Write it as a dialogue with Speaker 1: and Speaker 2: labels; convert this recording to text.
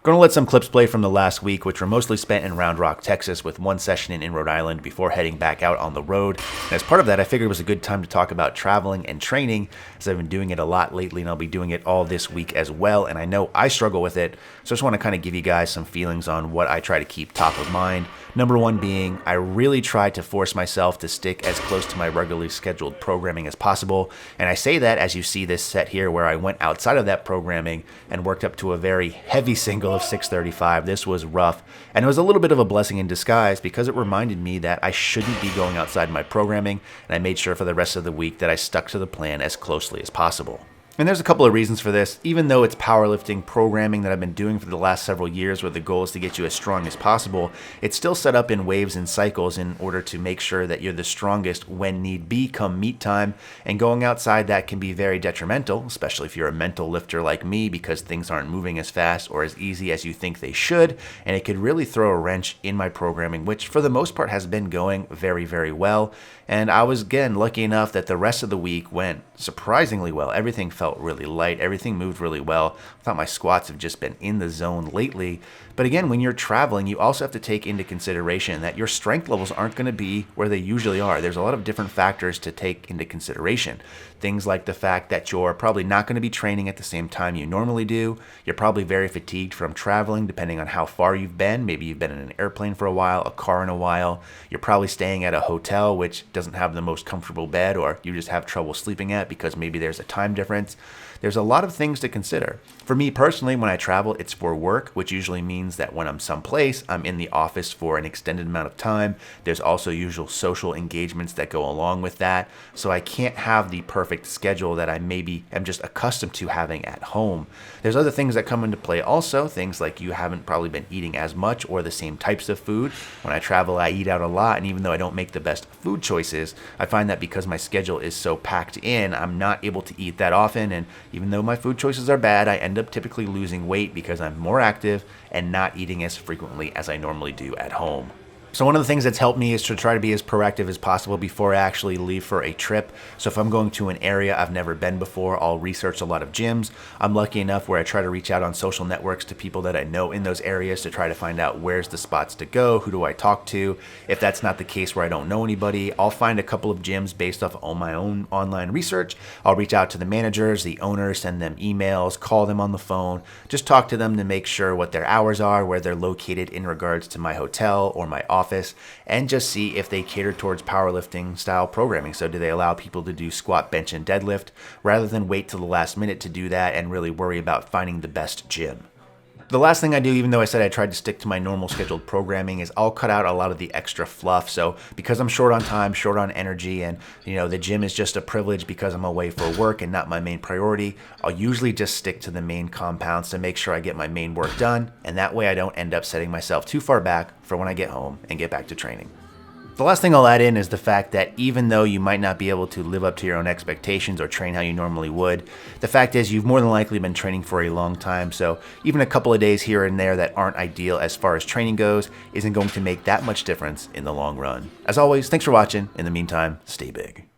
Speaker 1: Going to let some clips play from the last week, which were mostly spent in Round Rock, Texas, with one session in Rhode Island before heading back out on the road. And as part of that, I figured it was a good time to talk about traveling and training, as I've been doing it a lot lately, and I'll be doing it all this week as well. And I know I struggle with it, so I just want to kind of give you guys some feelings on what I try to keep top of mind. Number one being, I really try to force myself to stick as close to my regularly scheduled programming as possible. And I say that as you see this set here, where I went outside of that programming and worked up to a very heavy single of 635. This was rough, and it was a little bit of a blessing in disguise because it reminded me that I shouldn't be going outside my programming, and I made sure for the rest of the week that I stuck to the plan as closely as possible. And there's a couple of reasons for this. Even though it's powerlifting programming that I've been doing for the last several years, where the goal is to get you as strong as possible, it's still set up in waves and cycles in order to make sure that you're the strongest when need be come meet time. And going outside, that can be very detrimental, especially if you're a mental lifter like me, because things aren't moving as fast or as easy as you think they should. And it could really throw a wrench in my programming, which for the most part has been going very, very well. And I was, again, lucky enough that the rest of the week went surprisingly well. Everything felt really light. Everything moved really well. I thought my squats have just been in the zone lately. But again, when you're traveling, you also have to take into consideration that your strength levels aren't going to be where they usually are. There's a lot of different factors to take into consideration. Things like the fact that you're probably not going to be training at the same time you normally do. You're probably very fatigued from traveling, depending on how far you've been. Maybe you've been in an airplane for a while, a car in a while. You're probably staying at a hotel which doesn't have the most comfortable bed, or you just have trouble sleeping at because maybe there's a time difference. There's a lot of things to consider. For me personally, when I travel, it's for work, which usually means that when I'm someplace, I'm in the office for an extended amount of time. There's also usual social engagements that go along with that. So I can't have the perfect schedule that I maybe am just accustomed to having at home. There's other things that come into play also, things like you haven't probably been eating as much or the same types of food. When I travel, I eat out a lot, and even though I don't make the best food choices, I find that because my schedule is so packed in, I'm not able to eat that often, and even though my food choices are bad, I end up typically losing weight because I'm more active and not eating as frequently as I normally do at home. So one of the things that's helped me is to try to be as proactive as possible before I actually leave for a trip. So if I'm going to an area I've never been before, I'll research a lot of gyms. I'm lucky enough where I try to reach out on social networks to people that I know in those areas to try to find out where's the spots to go, who do I talk to. If that's not the case where I don't know anybody, I'll find a couple of gyms based off on my own online research. I'll reach out to the managers, the owners, send them emails, call them on the phone, just talk to them to make sure what their hours are, where they're located in regards to my hotel or my office, and just see if they cater towards powerlifting style programming. So do they allow people to do squat, bench, and deadlift rather than wait till the last minute to do that and really worry about finding the best gym? The last thing I do, even though I said I tried to stick to my normal scheduled programming, is I'll cut out a lot of the extra fluff. So because I'm short on time, short on energy, and the gym is just a privilege because I'm away for work and not my main priority, I'll usually just stick to the main compounds to make sure I get my main work done, and that way I don't end up setting myself too far back for when I get home and get back to training. The last thing I'll add in is the fact that even though you might not be able to live up to your own expectations or train how you normally would, the fact is you've more than likely been training for a long time, so even a couple of days here and there that aren't ideal as far as training goes isn't going to make that much difference in the long run. As always, thanks for watching. In the meantime, stay big.